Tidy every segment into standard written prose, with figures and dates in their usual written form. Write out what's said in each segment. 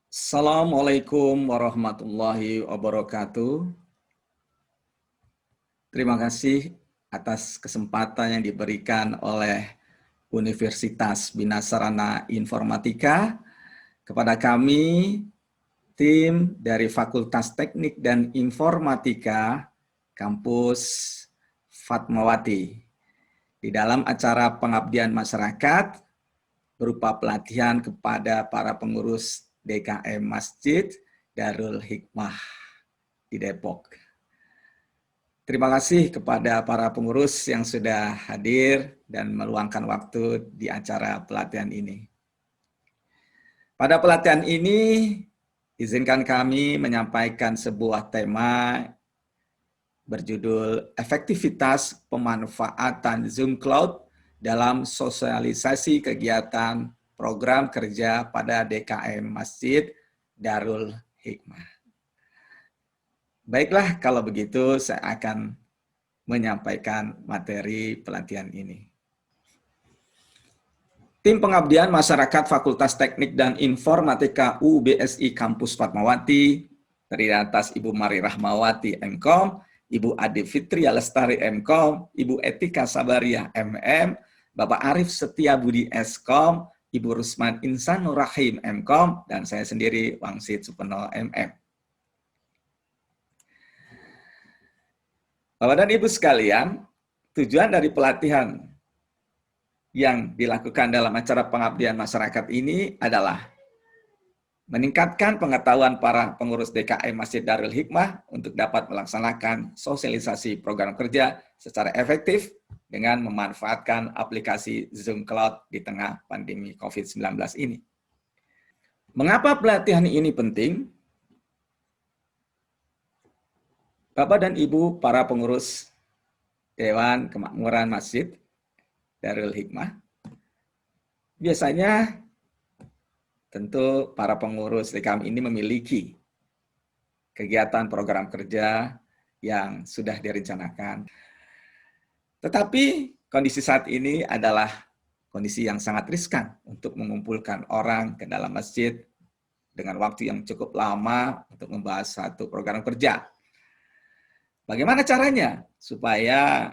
Assalamualaikum warahmatullahi wabarakatuh. Terima kasih atas kesempatan yang diberikan oleh Universitas Bina Sarana Informatika kepada kami, tim dari Fakultas Teknik dan Informatika Kampus Fatmawati. Di dalam acara pengabdian masyarakat berupa pelatihan kepada para pengurus DKM Masjid Darul Hikmah di Depok. Terima kasih kepada para pengurus yang sudah hadir dan meluangkan waktu di acara pelatihan ini. Pada pelatihan ini, izinkan kami menyampaikan sebuah tema berjudul Efektivitas Pemanfaatan Zoom Cloud dalam Sosialisasi Kegiatan Program Kerja pada DKM Masjid Darul Hikmah. Baiklah, kalau begitu saya akan menyampaikan materi pelatihan ini. Tim Pengabdian Masyarakat Fakultas Teknik dan Informatika UBSI Kampus Fatmawati, terdiri atas Ibu Mari Rahmawati, MKom, Ibu Ade Fitria Lestari, MKom, Ibu Etika Sabariah, MM, Bapak Arif Setia Budi, Eskom, Ibu Rusman Insanur Rahim, MKom, dan saya sendiri, Wangsit Supeno, MM. Bapak dan Ibu sekalian, tujuan dari pelatihan yang dilakukan dalam acara pengabdian masyarakat ini adalah meningkatkan pengetahuan para pengurus DKM Masjid Darul Hikmah untuk dapat melaksanakan sosialisasi program kerja secara efektif dengan memanfaatkan aplikasi Zoom Cloud di tengah pandemi COVID-19 ini. Mengapa pelatihan ini penting? Bapak dan Ibu para pengurus Dewan Kemakmuran Masjid Darul Hikmah, biasanya tentu para pengurus DKM ini memiliki kegiatan program kerja yang sudah direncanakan. Tetapi kondisi saat ini adalah kondisi yang sangat riskan untuk mengumpulkan orang ke dalam masjid dengan waktu yang cukup lama untuk membahas satu program kerja. Bagaimana caranya supaya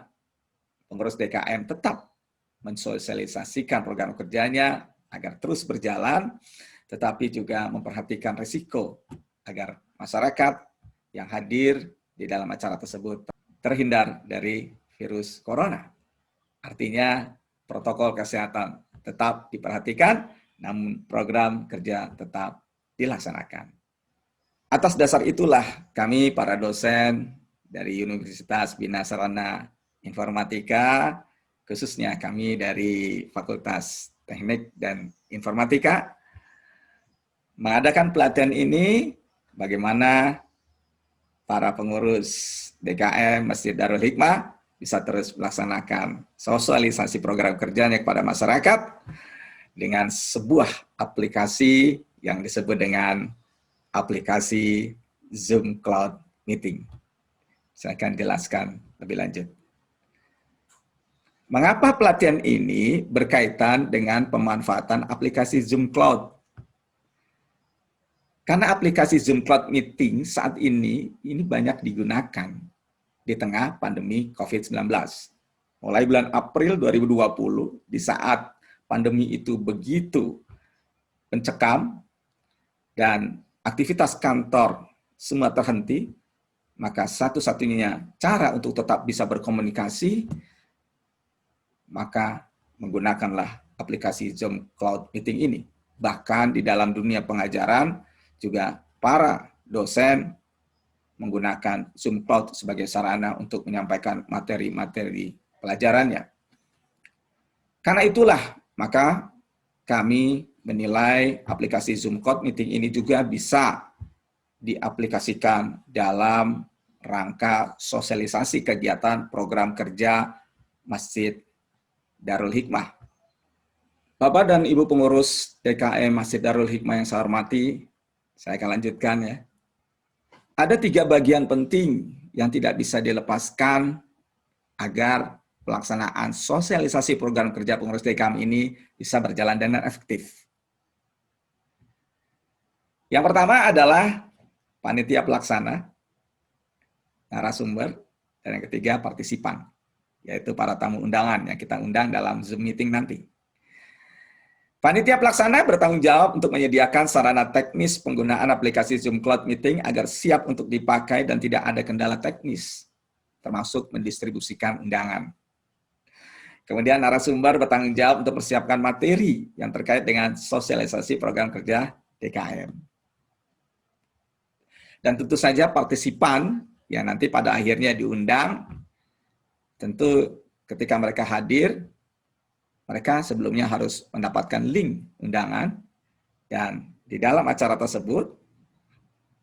pengurus DKM tetap mensosialisasikan program kerjanya agar terus berjalan, tetapi juga memperhatikan risiko agar masyarakat yang hadir di dalam acara tersebut terhindar dari virus corona. Artinya protokol kesehatan tetap diperhatikan, namun program kerja tetap dilaksanakan. Atas dasar itulah kami para dosen dari Universitas Bina Sarana Informatika, khususnya kami dari Fakultas Teknik dan Informatika, mengadakan pelatihan ini bagaimana para pengurus DKM Masjid Darul Hikmah bisa terus melaksanakan sosialisasi program kerjanya kepada masyarakat dengan sebuah aplikasi yang disebut dengan aplikasi Zoom Cloud Meeting. Saya akan jelaskan lebih lanjut. Mengapa pelatihan ini berkaitan dengan pemanfaatan aplikasi Zoom Cloud? Karena aplikasi Zoom Cloud Meeting saat ini banyak digunakan di tengah pandemi COVID-19. Mulai bulan April 2020, di saat pandemi itu begitu mencekam dan aktivitas kantor semua terhenti, maka satu-satunya cara untuk tetap bisa berkomunikasi, maka menggunakanlah aplikasi Zoom Cloud Meeting ini. Bahkan di dalam dunia pengajaran, juga para dosen menggunakan Zoom Cloud sebagai sarana untuk menyampaikan materi-materi pelajarannya. Karena itulah, maka kami menilai aplikasi Zoom Cloud Meeting ini juga bisa diaplikasikan dalam rangka sosialisasi kegiatan program kerja Masjid Darul Hikmah. Bapak dan Ibu pengurus DKM Masjid Darul Hikmah yang saya hormati, saya akan lanjutkan ya. Ada 3 bagian penting yang tidak bisa dilepaskan agar pelaksanaan sosialisasi program kerja pengurus DKM ini bisa berjalan dengan efektif. Yang pertama adalah panitia pelaksana, narasumber, dan yang ketiga partisipan, yaitu para tamu undangan yang kita undang dalam Zoom meeting nanti. Panitia pelaksana bertanggung jawab untuk menyediakan sarana teknis penggunaan aplikasi Zoom Cloud Meeting agar siap untuk dipakai dan tidak ada kendala teknis, termasuk mendistribusikan undangan. Kemudian narasumber bertanggung jawab untuk persiapkan materi yang terkait dengan sosialisasi program kerja DKM. Dan tentu saja partisipan yang nanti pada akhirnya diundang, tentu ketika mereka hadir, mereka sebelumnya harus mendapatkan link undangan, dan di dalam acara tersebut,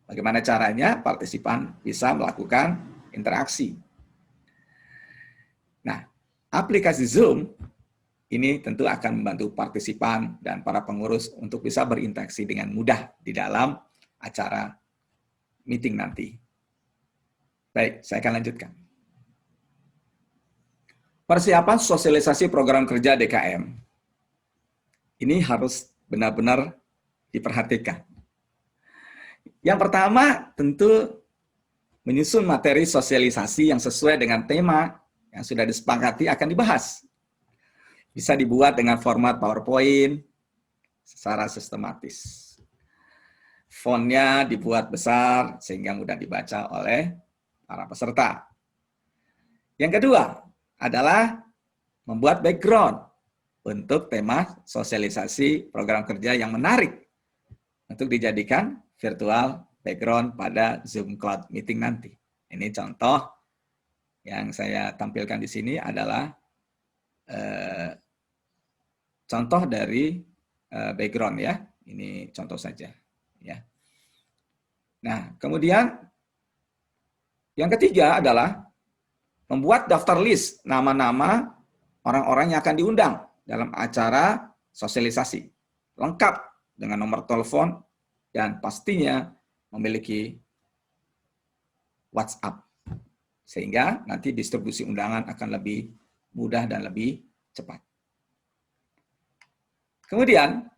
bagaimana caranya partisipan bisa melakukan interaksi. Nah, aplikasi Zoom ini tentu akan membantu partisipan dan para pengurus untuk bisa berinteraksi dengan mudah di dalam acara meeting nanti. Baik, saya akan lanjutkan. Persiapan sosialisasi program kerja DKM. Ini harus benar-benar diperhatikan. Yang pertama, tentu menyusun materi sosialisasi yang sesuai dengan tema yang sudah disepakati akan dibahas. Bisa dibuat dengan format PowerPoint secara sistematis. Fontnya dibuat besar sehingga mudah dibaca oleh para peserta. Yang kedua adalah membuat background untuk tema sosialisasi program kerja yang menarik untuk dijadikan virtual background pada Zoom Cloud Meeting nanti. Ini contoh yang saya tampilkan di sini adalah contoh dari background ya. Ini contoh saja ya. Nah, kemudian yang ketiga adalah membuat daftar list nama-nama orang-orang yang akan diundang dalam acara sosialisasi. Lengkap dengan nomor telepon dan pastinya memiliki WhatsApp. Sehingga nanti distribusi undangan akan lebih mudah dan lebih cepat. Kemudian,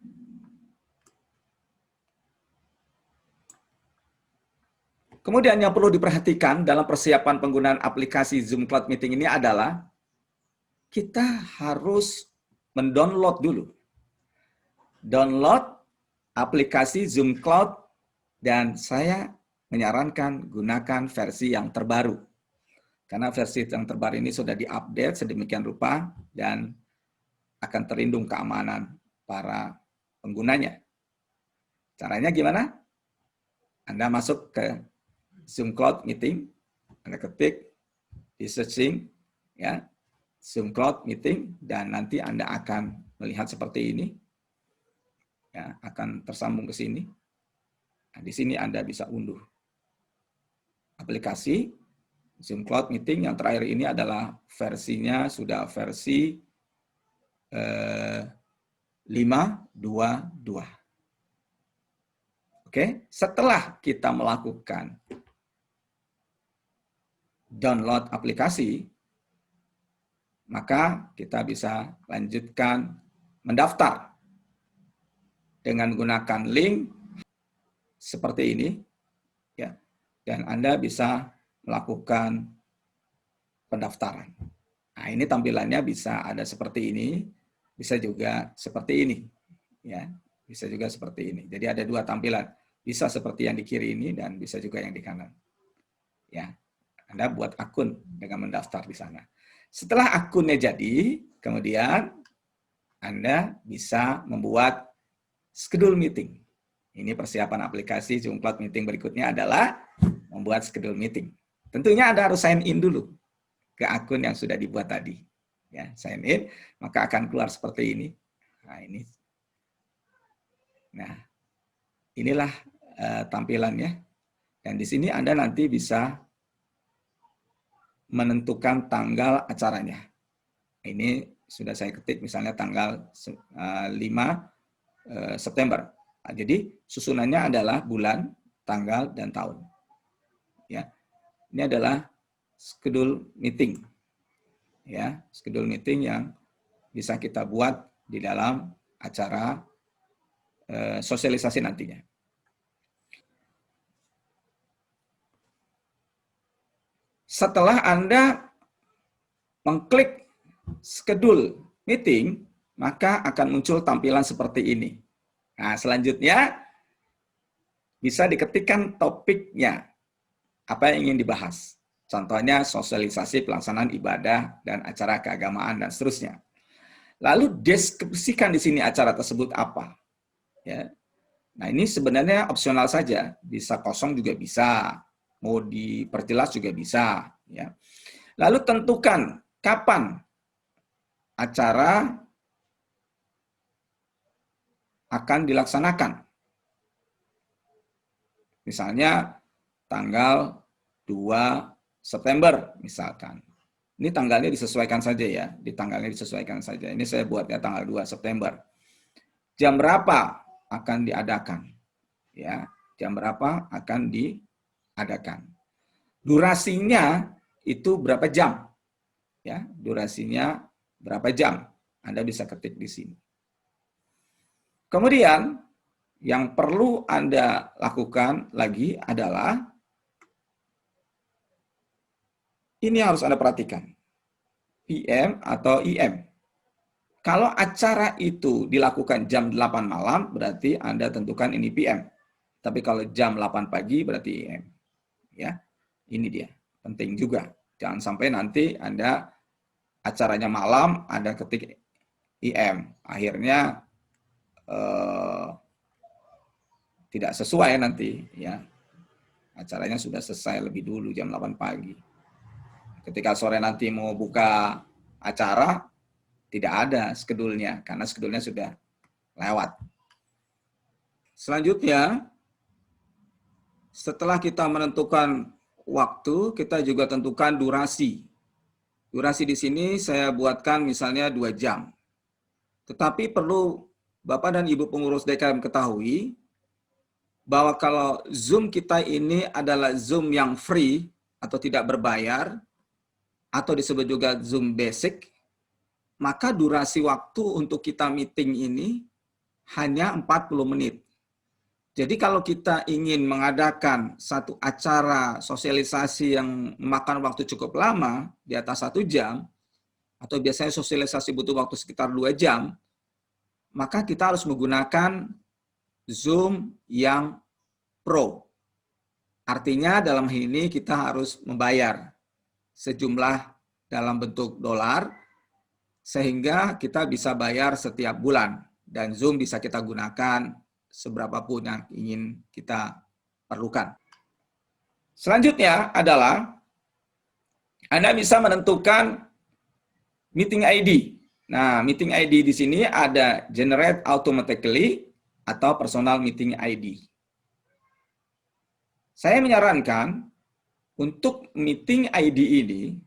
yang perlu diperhatikan dalam persiapan penggunaan aplikasi Zoom Cloud Meeting ini adalah kita harus mendownload dulu. Download aplikasi Zoom Cloud dan saya menyarankan gunakan versi yang terbaru. Karena versi yang terbaru ini sudah diupdate sedemikian rupa dan akan terlindung keamanan para penggunanya. Caranya gimana? Anda masuk ke Zoom Cloud Meeting, Anda ketik di searching ya, Zoom Cloud Meeting, dan nanti Anda akan melihat seperti ini. Ya, akan tersambung ke sini. Nah, di sini Anda bisa unduh aplikasi Zoom Cloud Meeting. Yang terakhir ini adalah versinya sudah versi 5.2.2. Oke, setelah kita melakukan download aplikasi, maka kita bisa lanjutkan mendaftar dengan menggunakan link seperti ini, ya, dan Anda bisa melakukan pendaftaran. Nah, ini tampilannya bisa ada seperti ini, bisa juga seperti ini, ya, bisa juga seperti ini. Jadi ada dua tampilan, bisa seperti yang di kiri ini dan bisa juga yang di kanan, ya. Anda buat akun dengan mendaftar di sana. Setelah akunnya jadi, kemudian Anda bisa membuat schedule meeting. Ini persiapan aplikasi Zoom Cloud Meeting berikutnya adalah membuat schedule meeting. Tentunya Anda harus sign in dulu ke akun yang sudah dibuat tadi. Ya, sign in, maka akan keluar seperti ini. Nah, ini. Nah, inilah tampilannya. Dan di sini Anda nanti bisa menentukan tanggal acaranya. Ini sudah saya ketik misalnya tanggal 5 September. Nah, jadi susunannya adalah bulan, tanggal, dan tahun. Ya, ini adalah schedule meeting. Ya, schedule meeting yang bisa kita buat di dalam acara sosialisasi nantinya. Setelah Anda mengklik schedule meeting, maka akan muncul tampilan seperti ini. Nah, selanjutnya bisa diketikkan topiknya, apa yang ingin dibahas. Contohnya sosialisasi pelaksanaan ibadah dan acara keagamaan dan seterusnya. Lalu deskripsikan di sini acara tersebut apa. Ya. Nah, ini sebenarnya opsional saja, bisa kosong juga bisa, mau diperjelas juga bisa. Ya. Lalu tentukan kapan acara akan dilaksanakan. Misalnya tanggal 2 September misalkan. Ini tanggalnya disesuaikan saja ya, di tanggalnya disesuaikan saja. Ini saya buatnya tanggal 2 September. Jam berapa akan diadakan? Ya, jam berapa akan diadakan? Durasinya itu berapa jam? Ya, durasinya berapa jam? Anda bisa ketik di sini. Kemudian yang perlu Anda lakukan lagi adalah ini harus Anda perhatikan. PM atau IM. Kalau acara itu dilakukan jam 8 malam, berarti Anda tentukan ini PM. Tapi kalau jam 8 pagi, berarti IM. Ya, ini dia. Penting juga. Jangan sampai nanti Anda acaranya malam, Anda ketik IM. Akhirnya tidak sesuai nanti. Ya, acaranya sudah selesai lebih dulu, jam 8 pagi. Ketika sore nanti mau buka acara, tidak ada schedule-nya, karena schedule-nya sudah lewat. Selanjutnya, setelah kita menentukan waktu, kita juga tentukan durasi. Durasi di sini saya buatkan misalnya 2 jam. Tetapi perlu Bapak dan Ibu pengurus DKM ketahui, bahwa kalau Zoom kita ini adalah Zoom yang free atau tidak berbayar, atau disebut juga Zoom Basic, maka durasi waktu untuk kita meeting ini hanya 40 menit. Jadi kalau kita ingin mengadakan satu acara sosialisasi yang memakan waktu cukup lama, di atas 1 jam, atau biasanya sosialisasi butuh waktu sekitar 2 jam, maka kita harus menggunakan Zoom yang Pro. Artinya dalam hal ini kita harus membayar sejumlah dalam bentuk dolar, sehingga kita bisa bayar setiap bulan. Dan Zoom bisa kita gunakan seberapapun yang ingin kita perlukan. Selanjutnya adalah Anda bisa menentukan meeting ID. Nah, meeting ID di sini ada generate automatically atau personal meeting ID. Saya menyarankan untuk meeting ID ini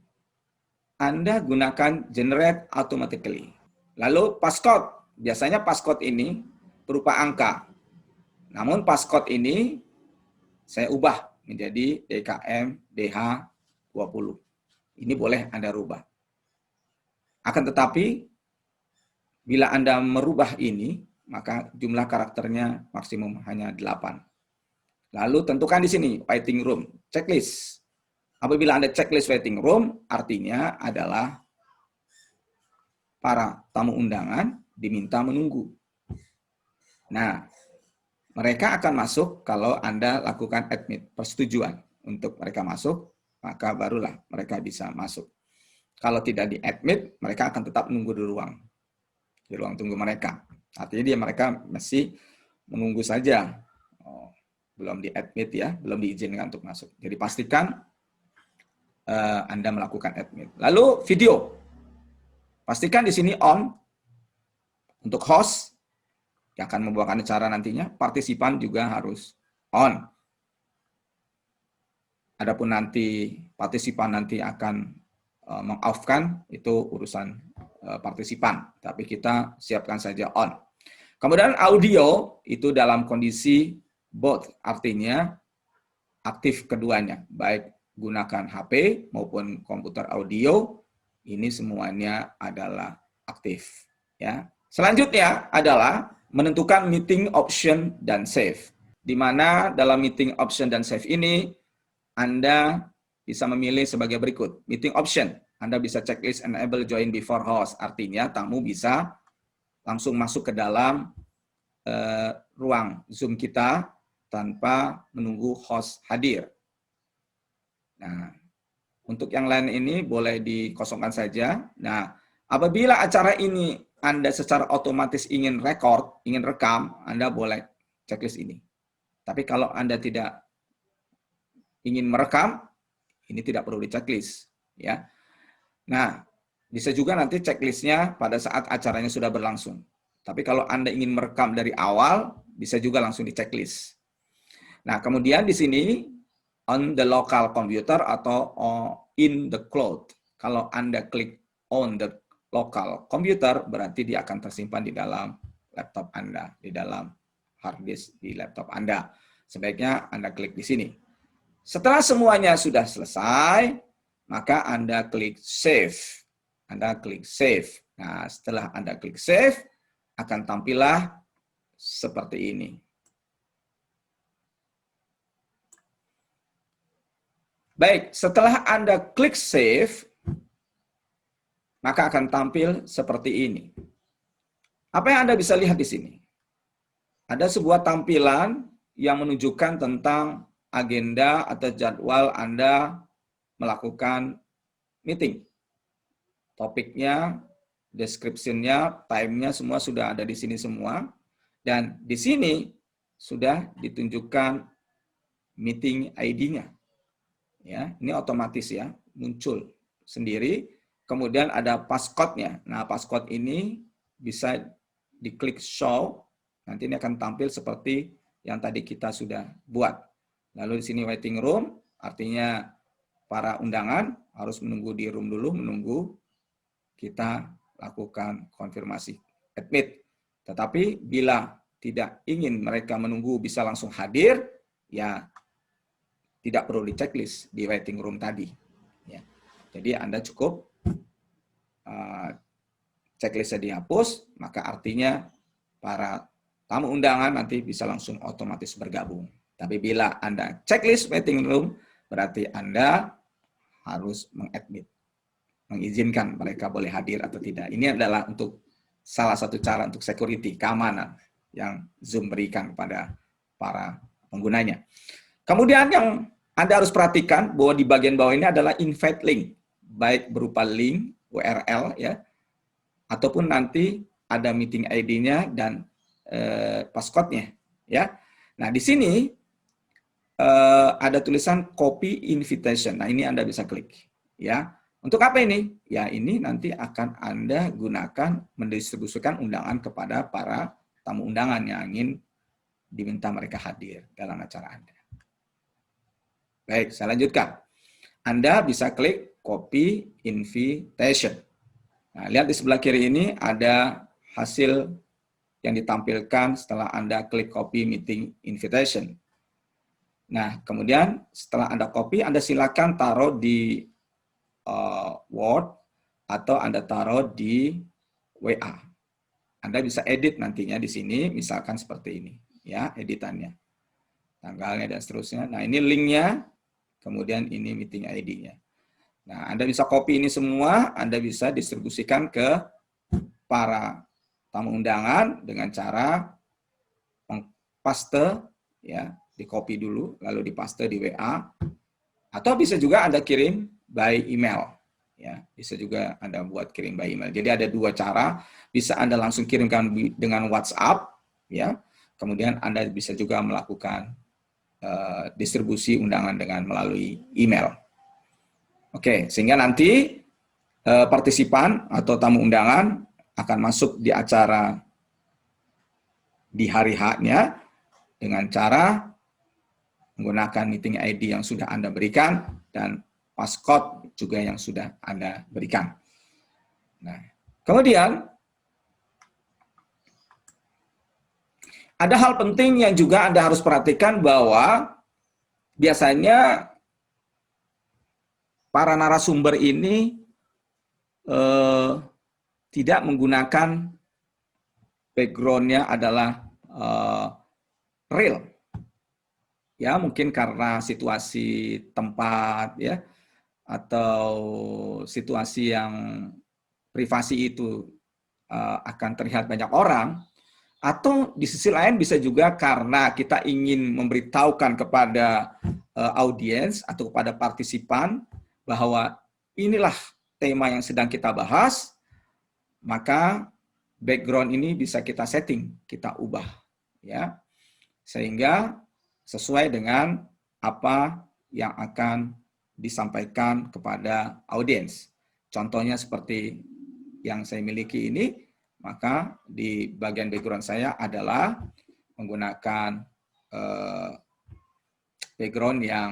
Anda gunakan generate automatically. Lalu passcode. Biasanya passcode ini berupa angka. Namun passcode ini saya ubah menjadi DKM DH20. Ini boleh Anda rubah. Akan tetapi, bila Anda merubah ini, maka jumlah karakternya maksimum hanya 8. Lalu tentukan di sini, waiting room, checklist. Apabila Anda checklist waiting room, artinya adalah para tamu undangan diminta menunggu. Nah, mereka akan masuk kalau Anda lakukan admit, persetujuan untuk mereka masuk, maka barulah mereka bisa masuk. Kalau tidak di-admit, mereka akan tetap menunggu di ruang tunggu mereka. Artinya mereka masih menunggu saja. Belum di-admit ya, belum diizinkan untuk masuk. Jadi pastikan Anda melakukan admit. Lalu video. Pastikan di sini on untuk host yang akan membawakan acara nantinya, partisipan juga harus on. Adapun nanti partisipan nanti akan meng-off-kan, itu urusan partisipan, tapi kita siapkan saja on. Kemudian audio itu dalam kondisi both, artinya aktif keduanya, baik gunakan HP maupun komputer audio, ini semuanya adalah aktif. Ya. Selanjutnya adalah menentukan meeting option dan save. Di mana dalam meeting option dan save ini, Anda bisa memilih sebagai berikut. Meeting option, Anda bisa checklist enable join before host. Artinya tamu bisa langsung masuk ke dalam ruang Zoom kita tanpa menunggu host hadir. Nah, untuk yang lain ini boleh dikosongkan saja. Nah, apabila acara ini Anda secara otomatis ingin rekam, Anda boleh checklist ini. Tapi kalau Anda tidak ingin merekam, ini tidak perlu di checklist. Ya. Nah, bisa juga nanti checklistnya pada saat acaranya sudah berlangsung. Tapi kalau Anda ingin merekam dari awal, bisa juga langsung di checklist. Nah, kemudian di sini, on the local computer atau in the cloud. Kalau Anda klik on the local computer, berarti dia akan tersimpan di dalam laptop Anda, di dalam hard disk di laptop Anda. Sebaiknya Anda klik di sini. Setelah semuanya sudah selesai, maka Anda klik save. Anda klik save. Nah, setelah Anda klik save, akan tampillah seperti ini. Baik, setelah Anda klik save, maka akan tampil seperti ini. Apa yang Anda bisa lihat di sini? Ada sebuah tampilan yang menunjukkan tentang agenda atau jadwal Anda melakukan meeting. Topiknya, description-nya, time-nya semua sudah ada di sini semua. Dan di sini sudah ditunjukkan meeting ID-nya. Ya, ini otomatis ya, muncul sendiri. Kemudian ada passcode-nya. Nah, passcode ini bisa diklik show. Nanti ini akan tampil seperti yang tadi kita sudah buat. Lalu di sini waiting room, artinya para undangan harus menunggu di room dulu, menunggu kita lakukan konfirmasi admit. Tetapi bila tidak ingin mereka menunggu bisa langsung hadir, ya tidak perlu di checklist di waiting room tadi. Ya. Jadi Anda cukup checklistnya dihapus, maka artinya para tamu undangan nanti bisa langsung otomatis bergabung. Tapi bila Anda checklist waiting room, berarti Anda harus mengadmit, mengizinkan mereka boleh hadir atau tidak. Ini adalah untuk salah satu cara untuk security, keamanan yang Zoom berikan kepada para penggunanya. Kemudian yang Anda harus perhatikan bahwa di bagian bawah ini adalah invite link, baik berupa link URL ya, ataupun nanti ada meeting ID-nya dan passcode-nya ya. Nah, di sini ada tulisan copy invitation. Nah, ini Anda bisa klik ya. Untuk apa ini? Ya, ini nanti akan Anda gunakan mendistribusikan undangan kepada para tamu undangan yang ingin diminta mereka hadir dalam acara Anda. Baik, saya lanjutkan. Anda bisa klik copy invitation. Nah, lihat di sebelah kiri ini ada hasil yang ditampilkan setelah Anda klik copy meeting invitation. Nah, kemudian setelah Anda copy, Anda silakan taruh di Word atau Anda taruh di WA. Anda bisa edit nantinya di sini, misalkan seperti ini, ya, editannya. Tanggalnya dan seterusnya. Nah, ini linknya, kemudian ini meeting ID-nya. Nah, Anda bisa copy ini semua, Anda bisa distribusikan ke para tamu undangan dengan cara paste, ya, di copy dulu, lalu dipaste di WA, atau bisa juga Anda kirim by email, ya, bisa juga Anda buat kirim by email. Jadi ada dua cara, bisa Anda langsung kirimkan dengan WhatsApp, ya, kemudian Anda bisa juga melakukan distribusi undangan dengan melalui email. Oke, sehingga nanti partisipan atau tamu undangan akan masuk di acara di hari H-nya dengan cara menggunakan meeting ID yang sudah Anda berikan dan passcode juga yang sudah Anda berikan. Nah, kemudian ada hal penting yang juga Anda harus perhatikan bahwa biasanya para narasumber ini tidak menggunakan background-nya adalah real. Ya, mungkin karena situasi tempat, ya, atau situasi yang privasi itu akan terlihat banyak orang, atau di sisi lain bisa juga karena kita ingin memberitahukan kepada audiens atau kepada partisipan bahwa inilah tema yang sedang kita bahas, maka background ini bisa kita setting, kita ubah, ya, sehingga sesuai dengan apa yang akan disampaikan kepada audiens. Contohnya seperti yang saya miliki ini, maka di bagian background saya adalah menggunakan background yang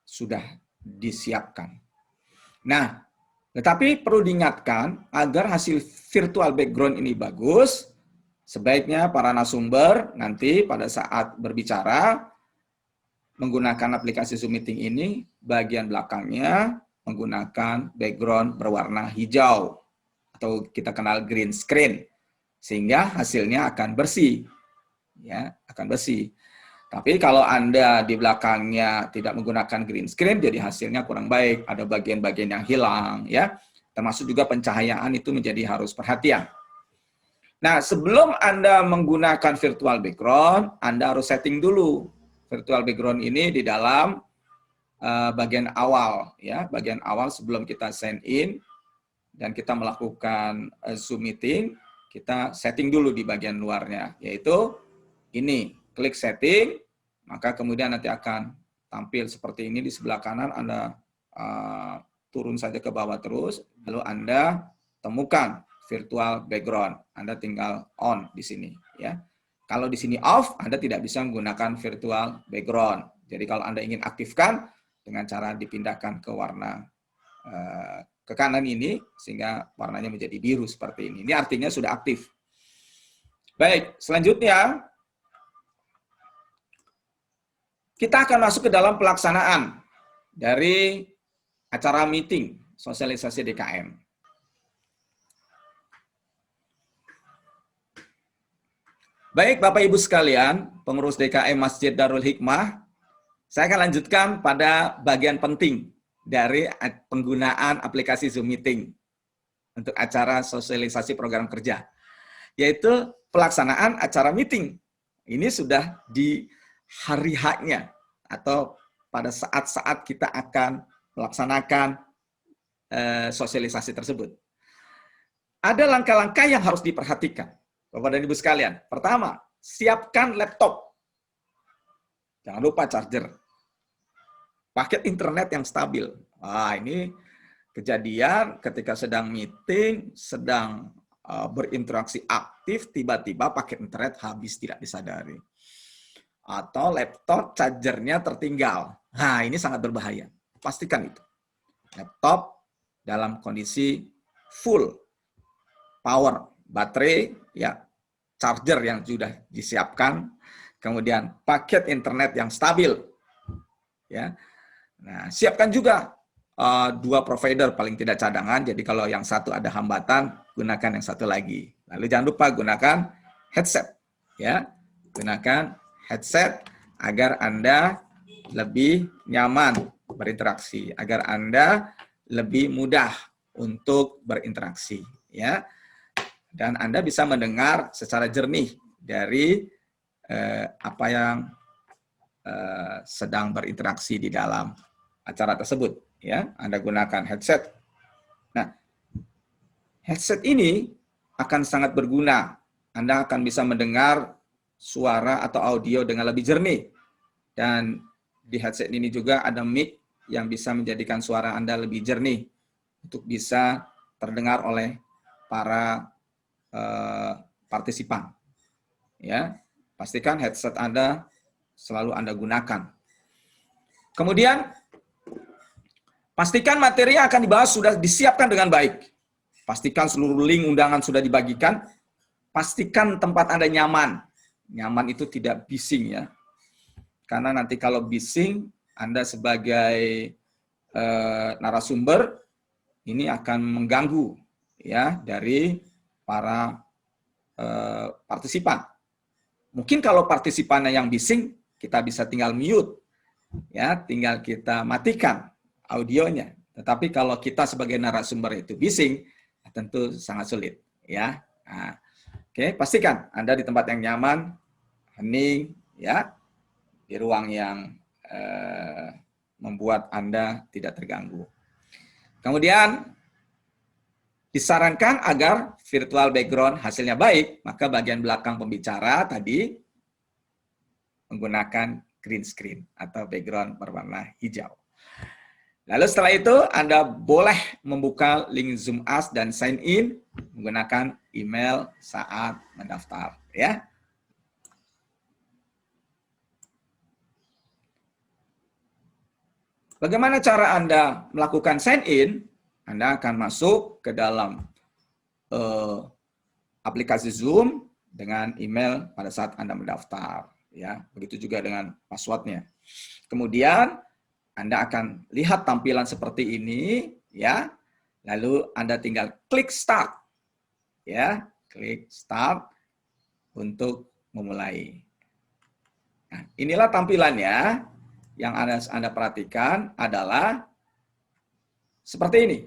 sudah disiapkan. Nah, tetapi perlu diingatkan agar hasil virtual background ini bagus, sebaiknya para narasumber nanti pada saat berbicara menggunakan aplikasi Zoom Meeting ini, bagian belakangnya menggunakan background berwarna hijau atau kita kenal green screen, sehingga hasilnya akan bersih, ya, akan bersih. Tapi kalau Anda di belakangnya tidak menggunakan green screen, jadi hasilnya kurang baik, ada bagian-bagian yang hilang, ya. Termasuk juga pencahayaan itu menjadi harus perhatian. Nah, sebelum Anda menggunakan virtual background, Anda harus setting dulu virtual background ini di dalam bagian awal, ya, bagian awal sebelum kita sign in dan kita melakukan Zoom meeting, kita setting dulu di bagian luarnya, yaitu ini, klik setting, maka kemudian nanti akan tampil seperti ini di sebelah kanan, Anda turun saja ke bawah terus, lalu Anda temukan virtual background, Anda tinggal on di sini, ya. Kalau di sini off, Anda tidak bisa menggunakan virtual background. Jadi kalau Anda ingin aktifkan dengan cara dipindahkan ke warna ke kanan ini, sehingga warnanya menjadi biru seperti ini. Ini artinya sudah aktif. Baik, selanjutnya kita akan masuk ke dalam pelaksanaan dari acara meeting sosialisasi DKM. Baik, Bapak Ibu sekalian, pengurus DKM Masjid Darul Hikmah, saya akan lanjutkan pada bagian penting dari penggunaan aplikasi Zoom Meeting untuk acara sosialisasi program kerja, yaitu pelaksanaan acara meeting. Ini sudah di hari H-nya atau pada saat-saat kita akan melaksanakan sosialisasi tersebut. Ada langkah-langkah yang harus diperhatikan, Bapak dan Ibu sekalian. Pertama, siapkan laptop. Jangan lupa charger. Paket internet yang stabil. Wah, ini kejadian ketika sedang meeting, sedang berinteraksi aktif, tiba-tiba paket internet habis tidak disadari. Atau laptop chargernya tertinggal. Nah, ini sangat berbahaya. Pastikan itu. Laptop dalam kondisi full power, baterai, ya, charger yang sudah disiapkan, kemudian paket internet yang stabil, ya. Nah, siapkan juga 2 provider paling tidak cadangan. Jadi kalau yang satu ada hambatan, gunakan yang satu lagi. Lalu jangan lupa gunakan headset, ya. Gunakan headset agar Anda lebih nyaman berinteraksi, agar Anda lebih mudah untuk berinteraksi, ya. Dan Anda bisa mendengar secara jernih dari apa yang sedang berinteraksi di dalam acara tersebut, ya. Anda gunakan headset. Nah, headset ini akan sangat berguna. Anda akan bisa mendengar suara atau audio dengan lebih jernih. Dan di headset ini juga ada mic yang bisa menjadikan suara Anda lebih jernih untuk bisa terdengar oleh para partisipan. Ya, pastikan headset Anda selalu Anda gunakan. Kemudian, pastikan materi yang akan dibahas sudah disiapkan dengan baik. Pastikan seluruh link undangan sudah dibagikan. Pastikan tempat Anda nyaman. Nyaman itu tidak bising, ya. Karena nanti kalau bising, Anda sebagai narasumber ini akan mengganggu, ya, dari para partisipan. Mungkin kalau partisipannya yang bising, kita bisa tinggal mute, ya, tinggal kita matikan audionya. Tetapi kalau kita sebagai narasumber itu bising, tentu sangat sulit, ya. Nah, oke, pastikan Anda di tempat yang nyaman, hening, ya, di ruang yang membuat Anda tidak terganggu. Kemudian disarankan agar virtual background hasilnya baik, maka bagian belakang pembicara tadi menggunakan green screen atau background berwarna hijau. Lalu setelah itu Anda boleh membuka link Zoom Us dan sign in menggunakan email saat mendaftar, ya. Bagaimana cara Anda melakukan sign in? Anda akan masuk ke dalam aplikasi Zoom dengan email pada saat Anda mendaftar, ya. Begitu juga dengan passwordnya. Kemudian Anda akan lihat tampilan seperti ini, ya. Lalu Anda tinggal klik start, ya, klik start untuk memulai. Nah, inilah tampilannya. Yang Anda perhatikan adalah seperti ini,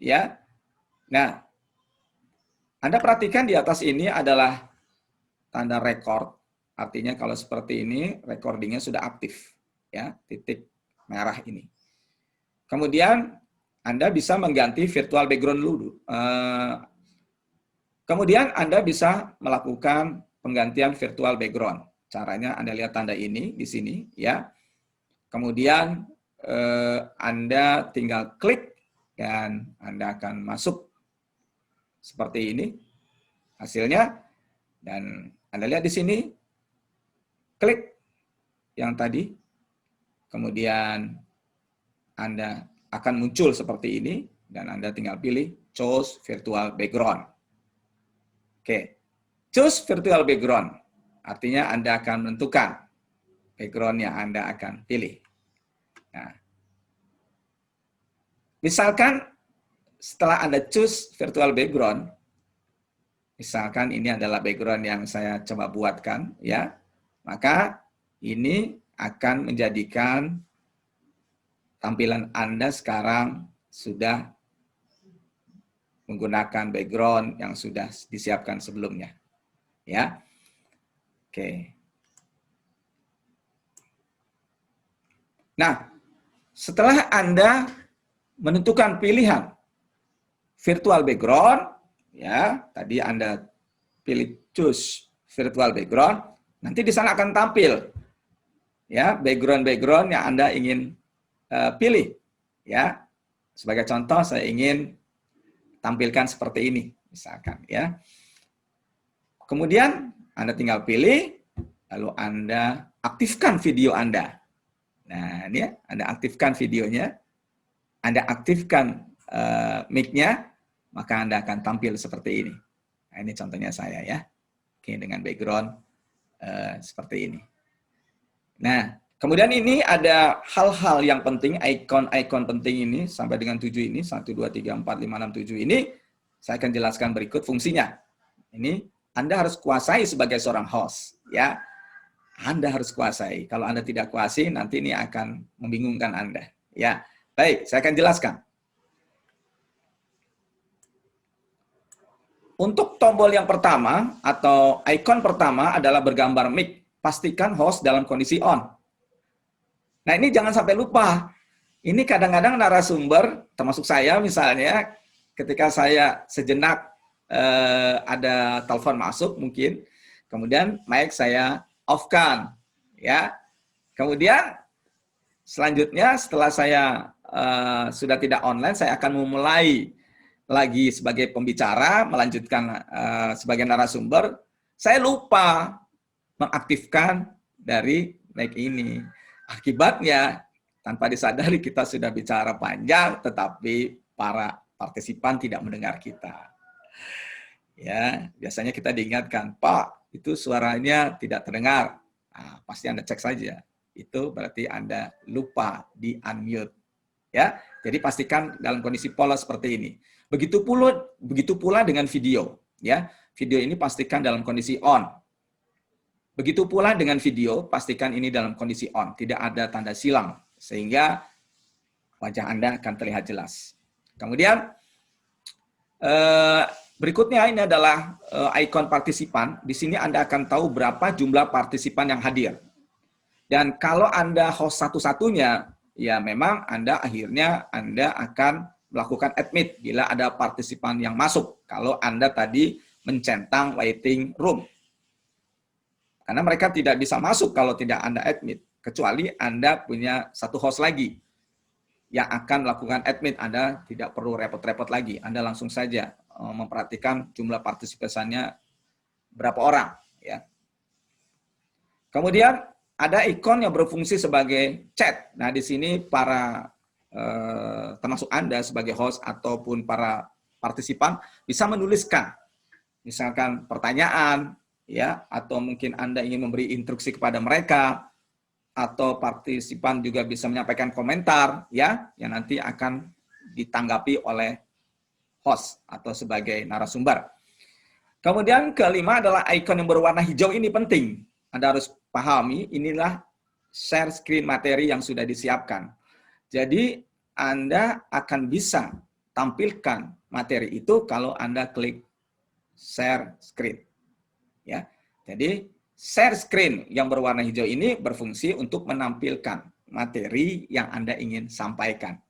ya. Nah, Anda perhatikan di atas ini adalah tanda record. Artinya kalau seperti ini recordingnya sudah aktif, ya, titik merah ini. Kemudian Anda bisa mengganti virtual background dulu. Kemudian Anda bisa melakukan penggantian virtual background. Caranya Anda lihat tanda ini di sini, ya. Kemudian Anda tinggal klik dan Anda akan masuk seperti ini hasilnya. Dan Anda lihat di sini, klik yang tadi, kemudian Anda akan muncul seperti ini, dan Anda tinggal pilih choose virtual background. Oke, choose virtual background, artinya Anda akan menentukan background yang Anda akan pilih. Nah, misalkan setelah Anda choose virtual background, misalkan ini adalah background yang saya coba buatkan, ya, maka ini akan menjadikan tampilan Anda sekarang sudah menggunakan background yang sudah disiapkan sebelumnya, ya. Oke. Nah, setelah Anda menentukan pilihan virtual background, ya, tadi Anda pilih choose virtual background, nanti di sana akan tampil, ya, background yang Anda ingin pilih, ya. Sebagai contoh, saya ingin tampilkan seperti ini, misalkan, ya. Kemudian Anda tinggal pilih, lalu Anda aktifkan video Anda. Nah, ini ya, Anda aktifkan videonya, Anda aktifkan mic-nya, maka Anda akan tampil seperti ini. Nah, ini contohnya saya, ya. Oke, dengan background seperti ini. Nah, kemudian ini ada hal-hal yang penting, ikon-ikon penting ini, sampai dengan 7 ini, 1, 2, 3, 4, 5, 6, 7 ini, saya akan jelaskan berikut fungsinya. Ini Anda harus kuasai sebagai seorang host, ya. Anda harus kuasai. Kalau Anda tidak kuasai, nanti ini akan membingungkan Anda. Ya, baik, saya akan jelaskan. Untuk tombol yang pertama atau ikon pertama adalah bergambar mic. Pastikan host dalam kondisi on. Nah, ini jangan sampai lupa. Ini kadang-kadang narasumber, termasuk saya misalnya, ketika saya sejenak ada telepon masuk mungkin, kemudian mic saya off-kan, ya. Kemudian selanjutnya setelah saya sudah tidak online, saya akan memulai lagi sebagai pembicara, melanjutkan sebagai narasumber. Saya lupa mengaktifkan dari mic ini. Akibatnya tanpa disadari kita sudah bicara panjang, tetapi para partisipan tidak mendengar kita. Ya, biasanya kita diingatkan, Pak, itu suaranya tidak terdengar. Nah, pasti Anda cek saja. Itu berarti Anda lupa di unmute. Ya, jadi pastikan dalam kondisi pola seperti ini. Begitu pula dengan video. Ya, video ini pastikan dalam kondisi on. Begitu pula dengan video, pastikan ini dalam kondisi on. Tidak ada tanda silang. Sehingga wajah Anda akan terlihat jelas. Kemudian berikutnya ini adalah ikon partisipan. Di sini Anda akan tahu berapa jumlah partisipan yang hadir. Dan kalau Anda host satu-satunya, ya memang akhirnya Anda akan melakukan admit bila ada partisipan yang masuk. Kalau Anda tadi mencentang waiting room. Karena mereka tidak bisa masuk kalau tidak Anda admit. Kecuali Anda punya satu host lagi yang akan melakukan admit. Anda tidak perlu repot-repot lagi. Anda langsung saja memperhatikan jumlah partisipannya berapa orang. Ya. Kemudian ada ikon yang berfungsi sebagai chat. Nah, di sini para termasuk Anda sebagai host ataupun para partisipan bisa menuliskan misalkan pertanyaan, ya, atau mungkin Anda ingin memberi instruksi kepada mereka, atau partisipan juga bisa menyampaikan komentar, ya, yang nanti akan ditanggapi oleh host atau sebagai narasumber. Kemudian kelima adalah ikon yang berwarna hijau ini penting. Anda harus pahami, inilah share screen materi yang sudah disiapkan. Jadi Anda akan bisa tampilkan materi itu kalau Anda klik share screen. Ya. Jadi share screen yang berwarna hijau ini berfungsi untuk menampilkan materi yang Anda ingin sampaikan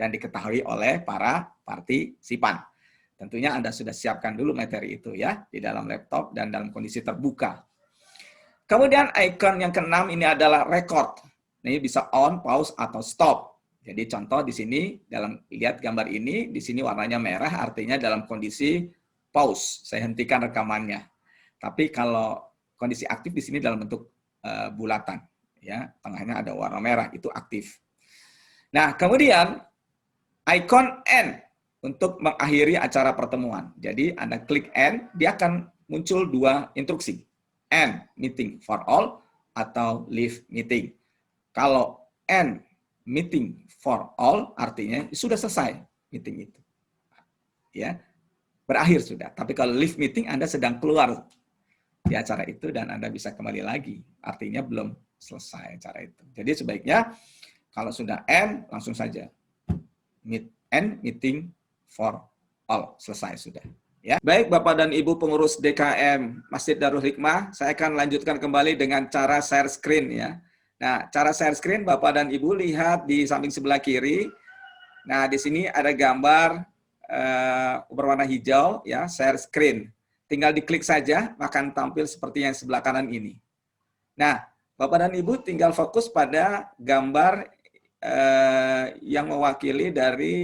dan diketahui oleh para partisipan. Tentunya Anda sudah siapkan dulu materi itu ya di dalam laptop dan dalam kondisi terbuka. Kemudian ikon yang keenam ini adalah record. Ini bisa on, pause atau stop. Jadi contoh di sini dalam lihat gambar ini, di sini warnanya merah artinya dalam kondisi pause, saya hentikan rekamannya. Tapi kalau kondisi aktif di sini dalam bentuk bulatan, ya, tengahnya ada warna merah, itu aktif. Nah, kemudian ikon end untuk mengakhiri acara pertemuan. Jadi Anda klik end, dia akan muncul dua instruksi, end meeting for all atau leave meeting. Kalau end meeting for all artinya sudah selesai meeting itu, ya. Berakhir sudah. Tapi kalau leave meeting, Anda sedang keluar di acara itu dan Anda bisa kembali lagi. Artinya belum selesai acara itu. Jadi sebaiknya kalau sudah end, langsung saja. End meeting for all. Selesai sudah. Ya. Baik Bapak dan Ibu pengurus DKM Masjid Darul Hikmah, saya akan lanjutkan kembali dengan cara share screen ya. Nah, cara share screen Bapak dan Ibu lihat di samping sebelah kiri. Nah, di sini ada gambar berwarna hijau ya, share screen. Tinggal diklik saja, akan tampil seperti yang sebelah kanan ini. Nah, Bapak dan Ibu tinggal fokus pada gambar yang mewakili dari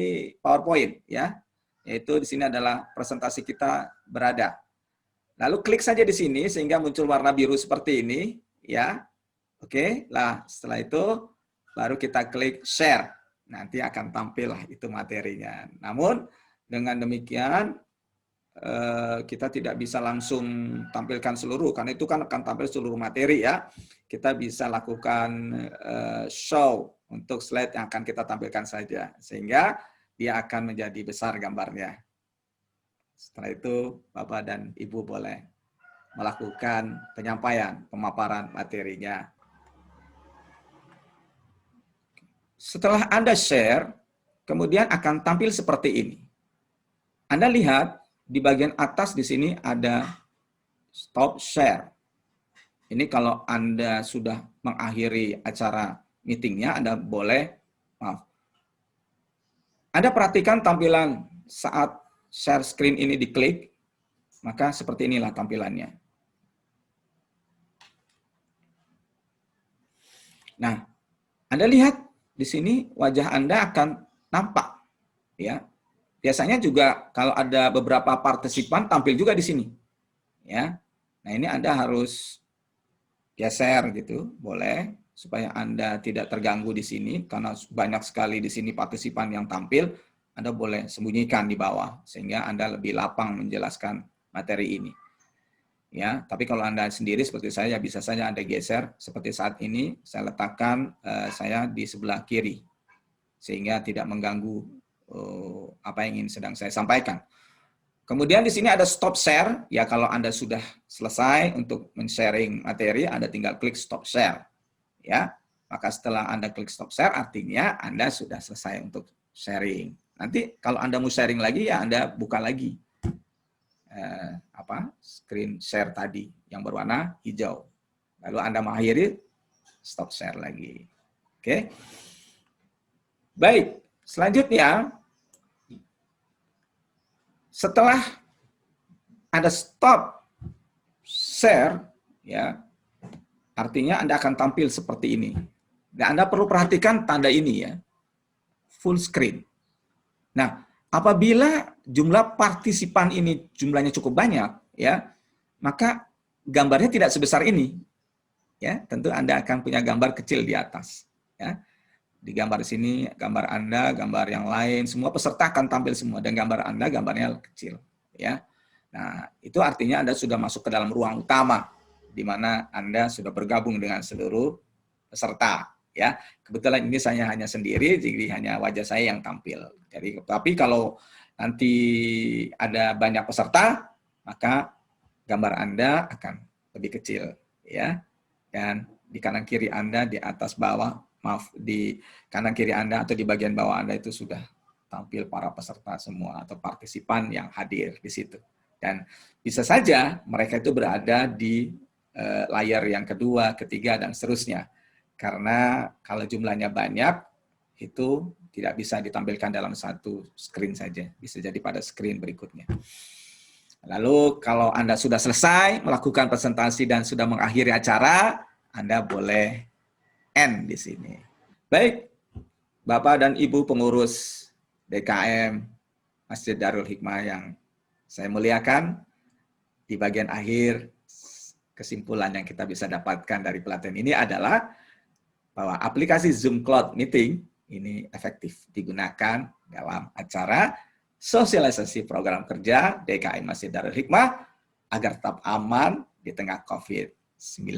PowerPoint ya. Yaitu di sini adalah presentasi kita berada. Lalu klik saja di sini sehingga muncul warna biru seperti ini ya. Oke, lah setelah itu baru kita klik share. Nanti akan tampil lah itu materinya. Namun dengan demikian, kita tidak bisa langsung tampilkan seluruh, karena itu kan akan tampil seluruh materi ya. Kita bisa lakukan show untuk slide yang akan kita tampilkan saja, sehingga dia akan menjadi besar gambarnya. Setelah itu, Bapak dan Ibu boleh melakukan penyampaian, pemaparan materinya. Setelah Anda share, kemudian akan tampil seperti ini. Anda lihat di bagian atas di sini ada stop share. Ini kalau Anda sudah mengakhiri acara meetingnya, Anda boleh, Anda perhatikan tampilan saat share screen ini diklik, maka seperti inilah tampilannya. Nah, Anda lihat di sini wajah Anda akan nampak, ya. Biasanya juga kalau ada beberapa partisipan tampil juga di sini, ya. Nah ini Anda harus geser gitu, boleh supaya Anda tidak terganggu di sini karena banyak sekali di sini partisipan yang tampil. Anda boleh sembunyikan di bawah sehingga Anda lebih lapang menjelaskan materi ini. Ya, tapi kalau Anda sendiri seperti saya bisa saja Anda geser seperti saat ini saya letakkan saya di sebelah kiri sehingga tidak mengganggu apa yang ingin sedang saya sampaikan. Kemudian di sini ada stop share, ya kalau Anda sudah selesai untuk men-sharing materi, Anda tinggal klik stop share. Ya. Maka setelah Anda klik stop share, artinya Anda sudah selesai untuk sharing. Nanti kalau Anda mau sharing lagi, ya Anda buka lagi screen share tadi yang berwarna hijau. Lalu Anda mengakhiri, stop share lagi. Oke. Baik, selanjutnya setelah Anda stop share, ya, artinya Anda akan tampil seperti ini. Dan Anda perlu perhatikan tanda ini ya, full screen. Nah, apabila jumlah partisipan ini jumlahnya cukup banyak, ya, maka gambarnya tidak sebesar ini. Ya, tentu Anda akan punya gambar kecil di atas. Ya, di gambar sini, gambar Anda, gambar yang lain, semua peserta akan tampil semua dan gambar Anda gambarnya kecil. Ya, nah itu artinya Anda sudah masuk ke dalam ruang utama, di mana Anda sudah bergabung dengan seluruh peserta. Ya, kebetulan ini saya hanya sendiri, jadi hanya wajah saya yang tampil. Jadi, tapi kalau nanti ada banyak peserta, maka gambar Anda akan lebih kecil, ya. Dan di kanan kiri Anda, di atas bawah, maaf, di kanan kiri Anda atau di bagian bawah Anda itu sudah tampil para peserta semua atau partisipan yang hadir di situ. Dan bisa saja mereka itu berada di layar yang kedua, ketiga, dan seterusnya. Karena kalau jumlahnya banyak, itu tidak bisa ditampilkan dalam satu screen saja. Bisa jadi pada screen berikutnya. Lalu kalau Anda sudah selesai melakukan presentasi dan sudah mengakhiri acara, Anda boleh end di sini. Baik, Bapak dan Ibu pengurus DKM Masjid Darul Hikmah yang saya muliakan, di bagian akhir kesimpulan yang kita bisa dapatkan dari pelatihan ini adalah bahwa aplikasi Zoom Cloud Meeting ini efektif digunakan dalam acara sosialisasi program kerja DKM Masjid Darul Hikmah agar tetap aman di tengah COVID-19.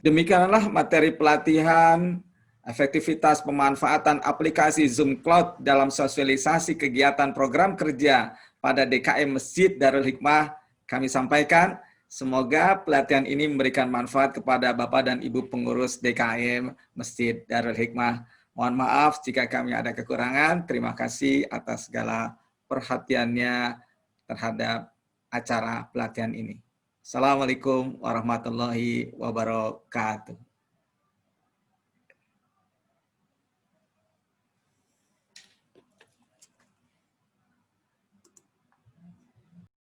Demikianlah materi pelatihan efektivitas pemanfaatan aplikasi Zoom Cloud dalam sosialisasi kegiatan program kerja pada DKM Masjid Darul Hikmah kami sampaikan. Semoga pelatihan ini memberikan manfaat kepada Bapak dan Ibu pengurus DKM Masjid Darul Hikmah. Mohon maaf jika kami ada kekurangan. Terima kasih atas segala perhatiannya terhadap acara pelatihan ini. Assalamualaikum warahmatullahi wabarakatuh.